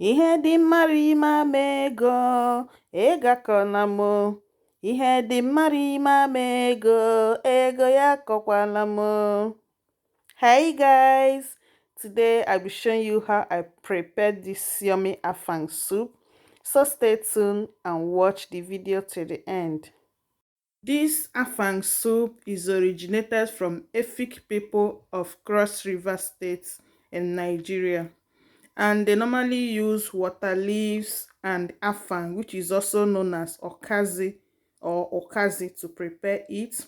Ihe dị mmadụ ime ama ego, ego akọna m. Ihe dị mmadụ ime ama ego, ego ya akọkwala m. Hey guys, today I'll be showing you how I prepared this yummy afang soup. So stay tuned and watch the video to the end. This afang soup is originated from Efik people of Cross River State in Nigeria. And they normally use water leaves and afang, which is also known as okazi or okazi, to prepare it.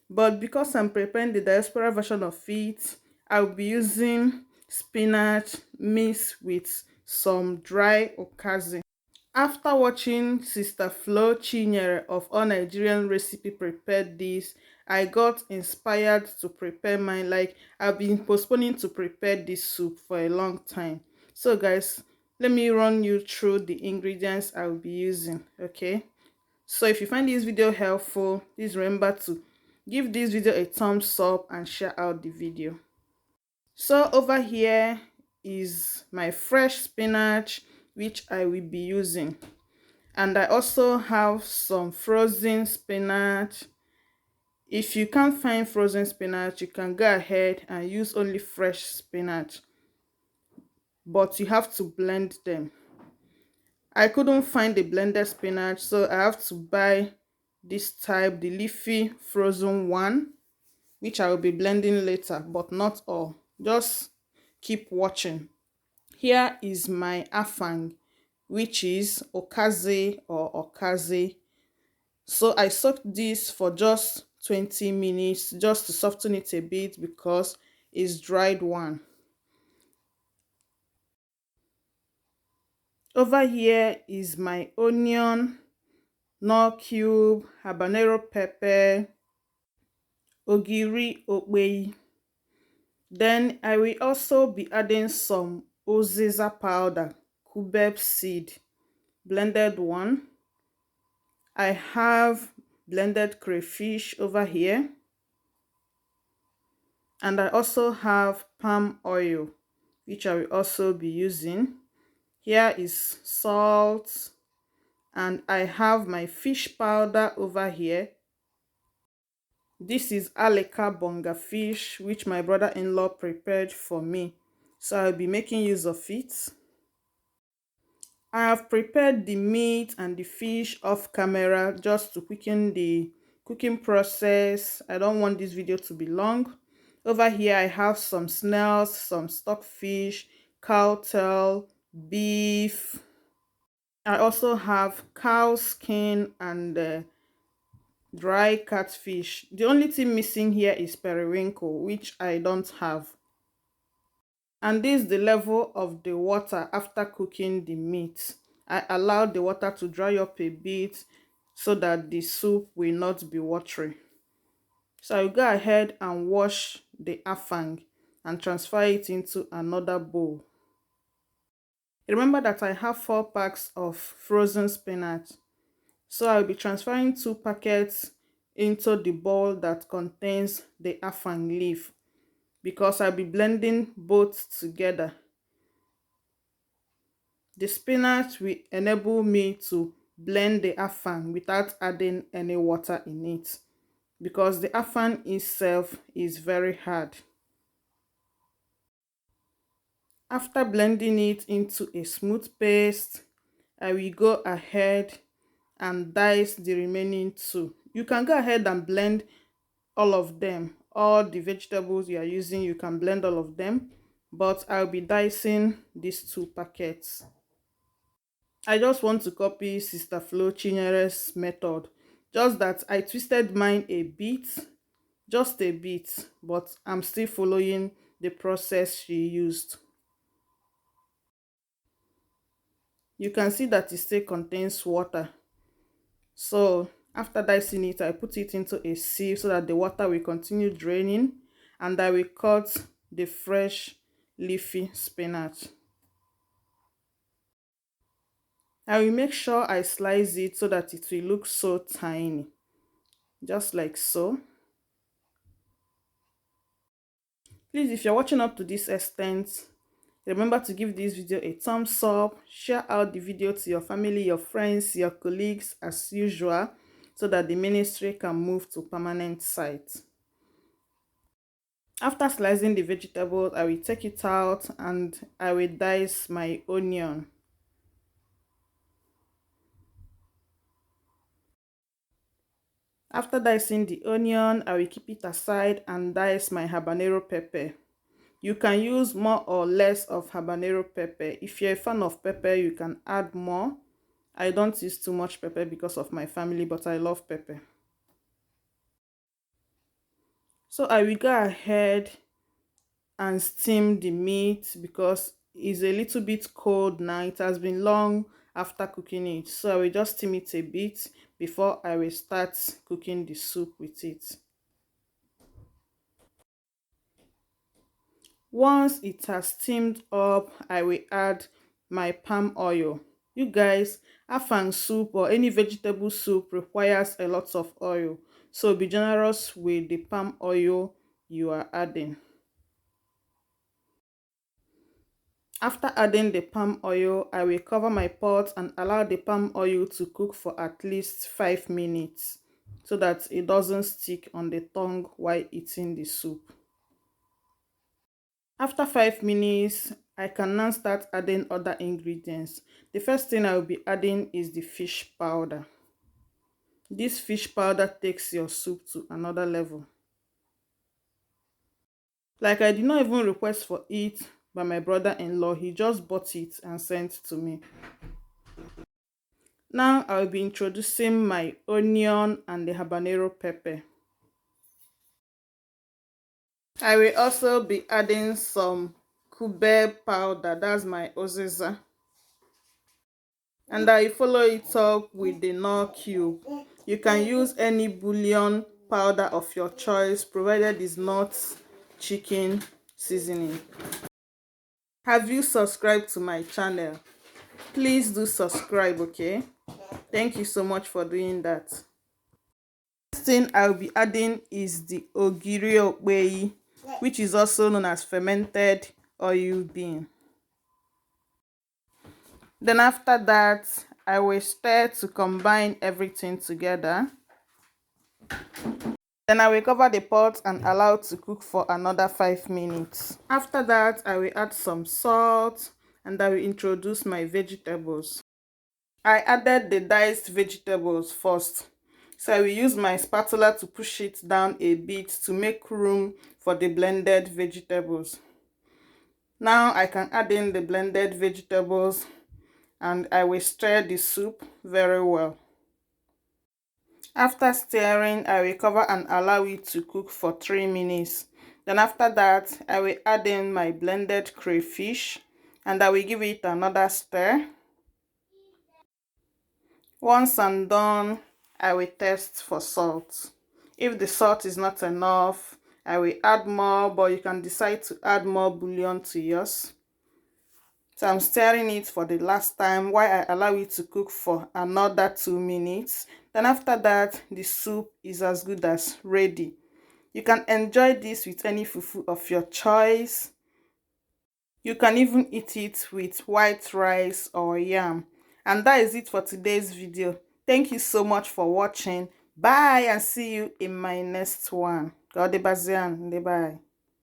But because I'm preparing the diaspora version of it, I'll be using spinach mixed with some dry okazi. After watching Sister Flo Chinyere of All Nigerian Recipe prepared this, I got inspired to prepare mine. Like, I've been postponing to prepare this soup for a long time. So guys, let me run you through the ingredients I will be using, okay? So if you find this video helpful, please remember to give this video a thumbs up and share out the video. So over here is my fresh spinach, which I will be using. And I also have some frozen spinach. If you can't find frozen spinach, you can go ahead and use only fresh spinach, but you have to blend them. I couldn't find the blended spinach, so I have to buy this type, the leafy frozen one, which I will be blending later, but not all. Just keep watching. Here is my afang, which is okazi or okazi. So I soaked this for just 20 minutes just to soften it a bit because it's dried one. Over here is my onion, nor cube, habanero pepper, ogiri, okpei. Then I will also be adding some uziza powder, kubeb seed, blended one. I have blended crayfish over here. And I also have palm oil, which I will also be using. Here is salt, and I have my fish powder over here. This is aleka bonga fish, which my brother-in-law prepared for me, so I'll be making use of it. I have prepared the meat and the fish off camera just to quicken the cooking process. I don't want this video to be long. Over here I have some snails, some stockfish, cow tail, beef. I also have cow skin and dry catfish. The only thing missing here is periwinkle, which I don't have. And this is the level of the water after cooking the meat. I allowed the water to dry up a bit so that the soup will not be watery. So I'll go ahead and wash the afang and transfer it into another bowl. Remember that I have 4 packs of frozen spinach. So I'll be transferring 2 packets into the bowl that contains the afang leaf, because I'll be blending both together. The spinach will enable me to blend the afang without adding any water in it, because the afang itself is very hard. After blending it into a smooth paste, I will go ahead and dice the remaining 2. You can go ahead and blend all of them. All the vegetables you are using, you can blend all of them, but I'll be dicing these 2 packets. I just want to copy Sister Flo Chinyere's method, just that I twisted mine a bit, just a bit, but I'm still following the process she used. You can see that it still contains water. So after dicing it, I put it into a sieve so that the water will continue draining, and I will cut the fresh leafy spinach. I will make sure I slice it so that it will look so tiny, just like so. Please, if you're watching up to this extent, Remember to give this video a thumbs up, share out the video to your family, your friends, your colleagues as usual, so that the ministry can move to permanent site. After slicing the vegetables, I will take it out and I will dice my onion. After dicing the onion, I will keep it aside and dice my habanero pepper. You can use more or less of habanero pepper. If you're a fan of pepper, you can add more. I don't use too much pepper because of my family, but I love pepper. So I will go ahead and steam the meat because it's a little bit cold now. It has been long after cooking it. So I will just steam it a bit before I will start cooking the soup with it. Once it has steamed up, I will add my palm oil. You guys, afang soup or any vegetable soup requires a lot of oil, so be generous with the palm oil you are adding. After adding the palm oil, I will cover my pot and allow the palm oil to cook for at least 5 minutes so that it doesn't stick on the tongue while eating the soup. After 5 minutes, I can now start adding other ingredients. The first thing I will be adding is the fish powder. This fish powder takes your soup to another level. Like, I did not even request for it by my brother-in-law. He just bought it and sent to me. Now I will be introducing my onion and the habanero pepper. I will also be adding some okpei powder, that's my uziza. And I follow it up with the knorr cube. You can use any bullion powder of your choice, provided it's not chicken seasoning. Have you subscribed to my channel? Please do subscribe, okay? Thank you so much for doing that. Next thing I'll be adding is the ogiri okpei, which is also known as fermented oil bean. Then after that, I will stir to combine everything together. Then I will cover the pot and allow it to cook for another 5 minutes. After that, I will add some salt and I will introduce my vegetables. I added the diced vegetables first. So I will use my spatula to push it down a bit to make room for the blended vegetables. Now I can add in the blended vegetables and I will stir the soup very well. After stirring, I will cover and allow it to cook for 3 minutes. Then after that, I will add in my blended crayfish and I will give it another stir. Once I'm done, I will test for salt. If the salt is not enough, I will add more, but you can decide to add more bullion to yours. So I'm stirring it for the last time while I allow it to cook for another 2 minutes. Then after that, the soup is as good as ready. You can enjoy this with any fufu of your choice. You can even eat it with white rice or yam. And that is it for today's video. Thank you so much for watching. Bye and see you in my next one. God bless you. Bye.